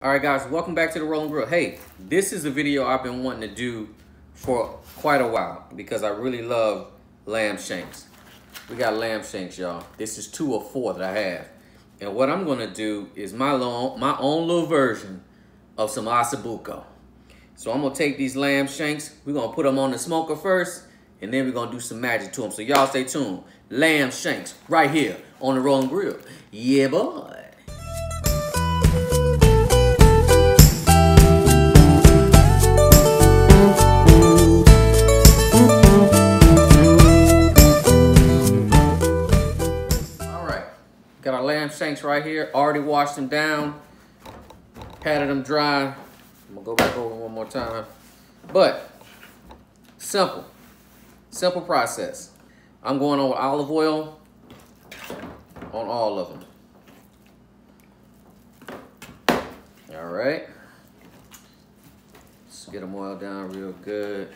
All right, guys, welcome back to the Rolling Grill. Hey, this is a video I've been wanting to do for quite a while because I really love lamb shanks. We got lamb shanks, y'all. This is 2 or 4 that I have. And what I'm gonna do is my own little version of some Osso Buco. So I'm gonna take these lamb shanks, we're gonna put them on the smoker first, and then we're gonna do some magic to them. So y'all stay tuned. Lamb shanks right here on the Rolling Grill. Yeah, boy. Got our lamb shanks right here. Already washed them down, patted them dry. I'm gonna go back over one more time. But simple process. I'm going on with olive oil on all of them. All right. Let's get them oiled down real good.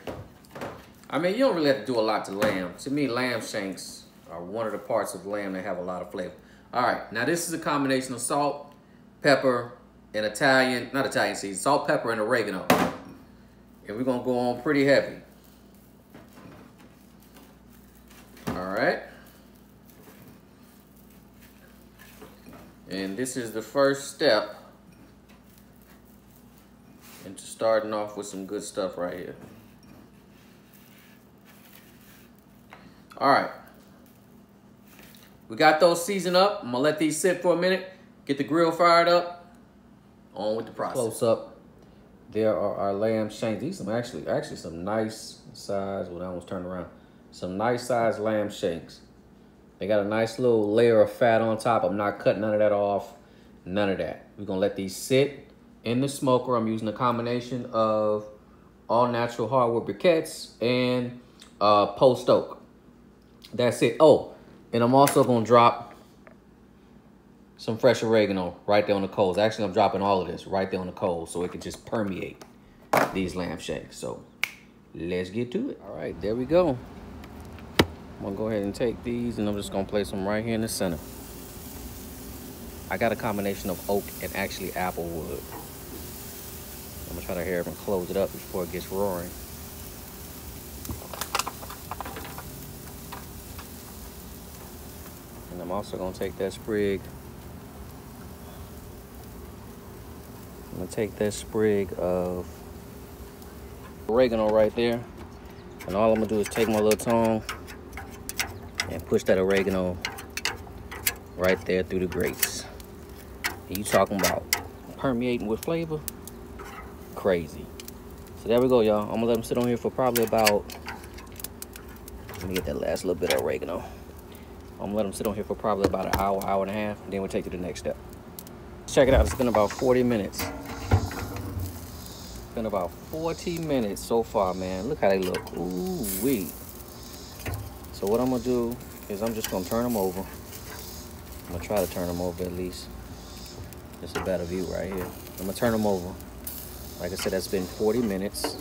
I mean, you don't really have to do a lot to lamb. To me, lamb shanks are one of the parts of lamb that have a lot of flavor. All right, now this is a combination of salt, pepper, and not Italian seasoning, salt, pepper, and oregano. And we're gonna go on pretty heavy. All right. And this is the first step into starting off with some good stuff right here. All right. We got those seasoned up. I'm gonna let these sit for a minute, get the grill fired up, on with the process. Close up, there are our lamb shanks. These are actually some nice size, well, that one's turned around. Some nice size lamb shanks. They got a nice little layer of fat on top. I'm not cutting none of that off, none of that. We're gonna let these sit in the smoker. I'm using a combination of all natural hardwood briquettes and post oak. That's it. Oh, and I'm also gonna drop some fresh oregano right there on the coals. Actually, I'm dropping all of this right there on the coals so it can just permeate these lamb shanks. So let's get to it. All right, there we go. I'm gonna go ahead and take these and I'm just gonna place them right here in the center. I got a combination of oak and actually apple wood. I'm gonna try to hurry up and close it up before it gets roaring. I'm also gonna take that sprig. I'm gonna take that sprig of oregano right there. And all I'm gonna do is take my little tongue and push that oregano right there through the grates. And you talking about permeating with flavor? Crazy. So there we go, y'all. I'm gonna let them sit on here for probably about, let me get that last little bit of oregano. I'm gonna let them sit on here for probably about an hour, hour and a half, and then we'll take it to the next step. Check it out, it's been about 40 minutes. It's been about 40 minutes so far, man. Look how they look, ooh-wee. So what I'm gonna do is I'm just gonna turn them over. I'm gonna try to turn them over at least. It's a better view right here. I'm gonna turn them over. Like I said, that's been 40 minutes.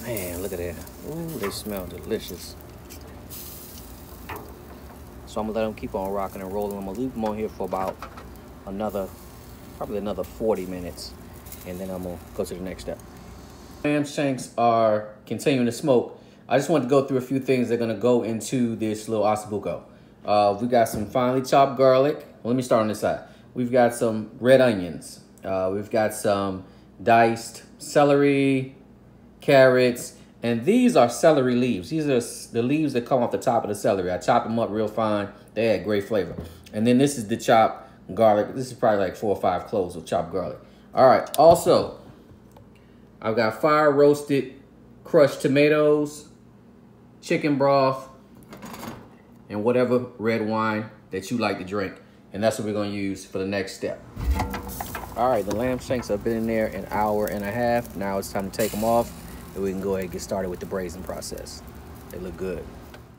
Man, look at that. Ooh, they smell delicious. So I'm gonna let them keep on rocking and rolling. I'm gonna leave them on here for about probably another 40 minutes. And then I'm gonna go to the next step. Lamb shanks are continuing to smoke. I just wanted to go through a few things that are gonna go into this little Osso Buco. We got some finely chopped garlic. Well, let me start on this side. We've got some red onions. We've got some diced celery, carrots, and these are celery leaves. These are the leaves that come off the top of the celery. I chop them up real fine. They add great flavor. And then this is the chopped garlic. This is probably like 4 or 5 cloves of chopped garlic. All right, also, I've got fire roasted crushed tomatoes, chicken broth, and whatever red wine that you like to drink. And that's what we're gonna use for the next step. All right, the lamb shanks have been in there an hour and a half. Now it's time to take them off. And we can go ahead and get started with the braising process. They look good.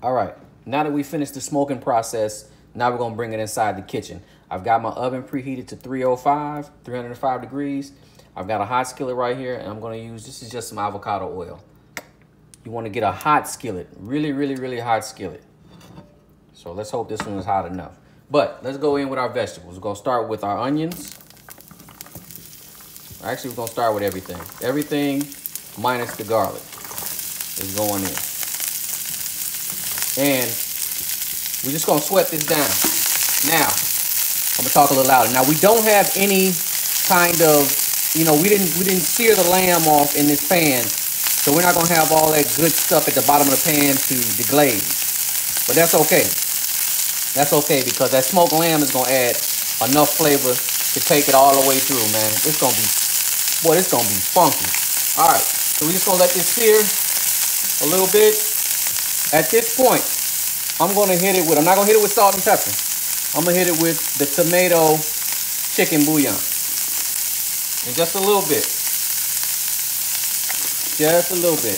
All right, now that we finished the smoking process, now we're gonna bring it inside the kitchen. I've got my oven preheated to 305 degrees. I've got a hot skillet right here, and I'm gonna use, this is just some avocado oil. You wanna get a hot skillet, really, really, really hot skillet. So let's hope this one is hot enough. But let's go in with our vegetables. We're gonna start with our onions. Actually, we're gonna start with everything. Everything minus the garlic is going in. And we're just gonna sweat this down. Now, I'm gonna talk a little louder. Now, we don't have any kind of, you know, we didn't sear the lamb off in this pan, so we're not gonna have all that good stuff at the bottom of the pan to deglaze. But that's okay. That's okay, because that smoked lamb is gonna add enough flavor to take it all the way through, man. It's gonna be, boy, it's gonna be funky. All right, so we're just gonna let this sear a little bit. At this point, I'm gonna hit it with, I'm not gonna hit it with salt and pepper. I'm gonna hit it with the tomato chicken bouillon. And just a little bit. Just a little bit.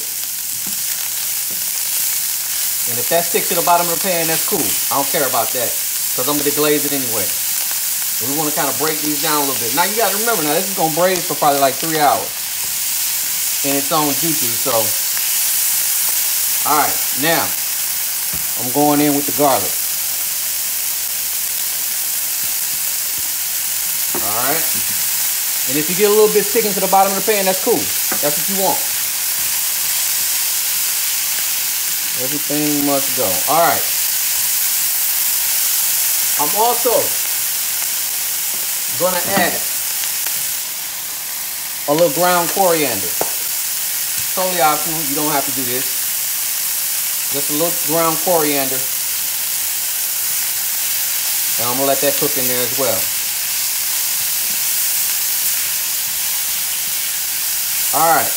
And if that sticks to the bottom of the pan, that's cool. I don't care about that, because I'm gonna deglaze it anyway. And we wanna kind of break these down a little bit. Now you gotta remember, now this is gonna braise for probably like 3 hours in its own juju, so. All right, now, I'm going in with the garlic. All right. And if you get a little bit sticking to the bottom of the pan, that's cool. That's what you want. Everything must go. All right. I'm also gonna add a little ground coriander. Totally optional. You don't have to do this. Just a little ground coriander. And I'm gonna let that cook in there as well. All right.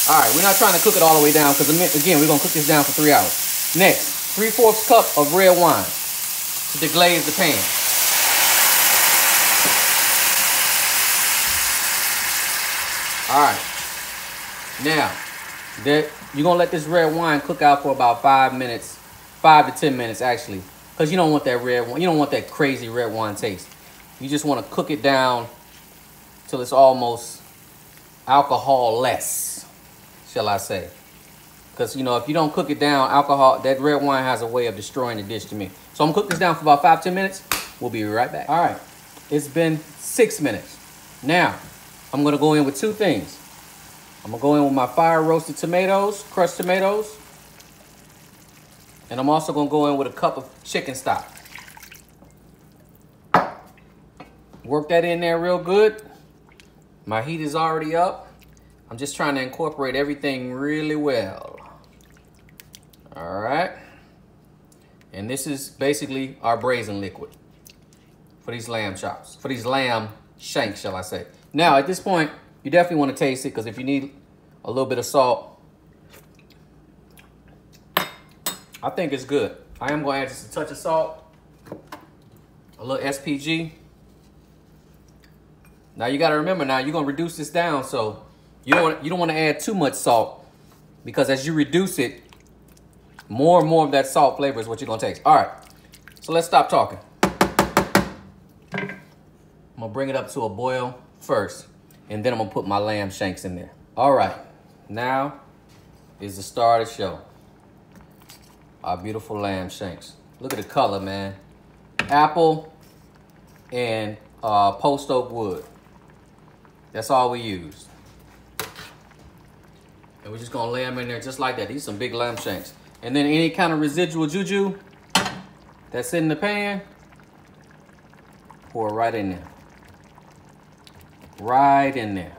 All right, we're not trying to cook it all the way down, because again, we're gonna cook this down for 3 hours. Next, 3/4 cup of red wine to deglaze the pan. All right. Now, you're gonna let this red wine cook out for about 5 minutes, 5 to 10 minutes actually, because you don't want that red wine, you don't want that crazy red wine taste. You just want to cook it down till it's almost alcohol-less, shall I say. Because, you know, if you don't cook it down, that red wine has a way of destroying the dish to me. So I'm gonna cook this down for about 5 to 10 minutes. We'll be right back. All right, it's been 6 minutes. Now, I'm gonna go in with 2 things. I'm gonna go in with my fire roasted tomatoes, crushed tomatoes. And I'm also gonna go in with a cup of chicken stock. Work that in there real good. My heat is already up. I'm just trying to incorporate everything really well. All right. And this is basically our braising liquid for these lamb chops, for these lamb shanks, shall I say. Now, at this point, you definitely want to taste it, because if you need a little bit of salt, I think it's good. I am going to add just a touch of salt, a little SPG. Now you got to remember, now you're going to reduce this down, so you don't want to add too much salt, because as you reduce it, more and more of that salt flavor is what you're going to taste. All right, so let's stop talking. I'm going to bring it up to a boil first, and then I'm going to put my lamb shanks in there. All right, now is the star of the show. Our beautiful lamb shanks. Look at the color, man. Apple and post oak wood. That's all we used. And we're just gonna lay them in there just like that. These are some big lamb shanks. And then any kind of residual juju that's in the pan, pour it right in there. Right in there.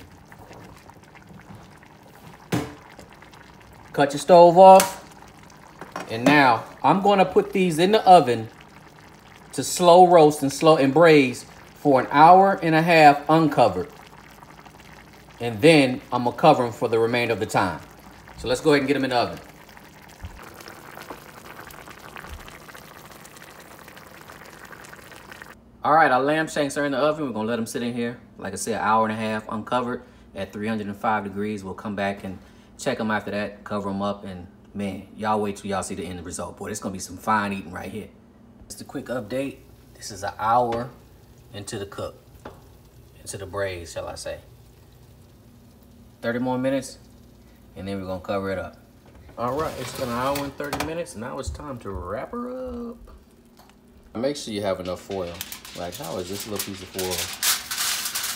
Cut your stove off. And now I'm gonna put these in the oven to slow roast and braise for 1.5 hours uncovered. And then I'm gonna cover them for the remainder of the time. So let's go ahead and get them in the oven. All right, our lamb shanks are in the oven. We're gonna let them sit in here, like I said, 1.5 hours uncovered at 305 degrees. We'll come back and check them after that, cover them up, and man, y'all wait till y'all see the end result. Boy, it's gonna be some fine eating right here. Just a quick update. This is 1 hour into the cook, into the braise, shall I say. 30 more minutes, and then we're gonna cover it up. All right, it's been 1 hour and 30 minutes. Now it's time to wrap her up. Make sure you have enough foil. Like, how is this little piece of foil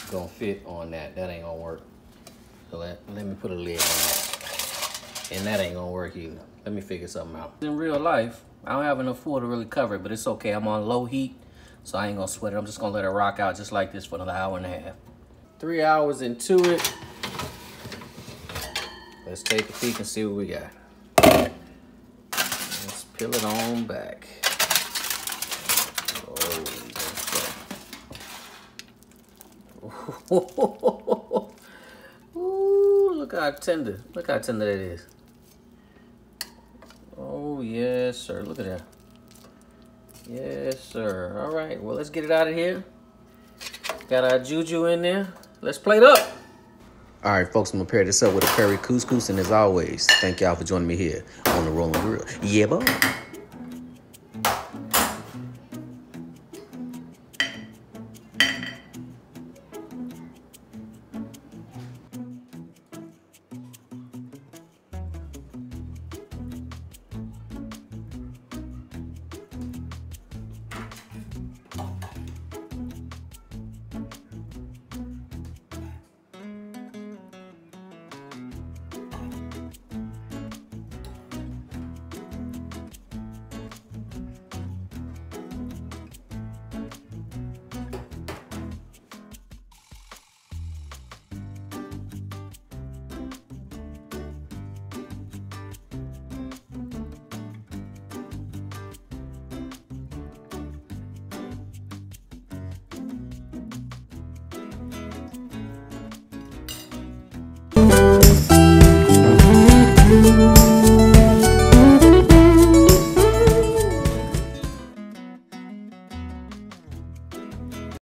gonna fit on that. That ain't gonna work. So let me put a lid on that. And that ain't gonna work either. Let me figure something out. In real life, I don't have enough foil to really cover it, but it's okay. I'm on low heat, so I ain't gonna sweat it. I'm just gonna let it rock out just like this for another hour and a half. 3 hours into it. Let's take a peek and see what we got. Let's peel it on back. Oh, ooh, look how tender. Look how tender that is. Oh, yes, sir. Look at that. Yes, sir. All right. Well, let's get it out of here. Got our juju in there. Let's plate up. All right, folks, I'm going to pair this up with a curry couscous. And as always, thank y'all for joining me here on the Rolling Grill. Yeah, boy.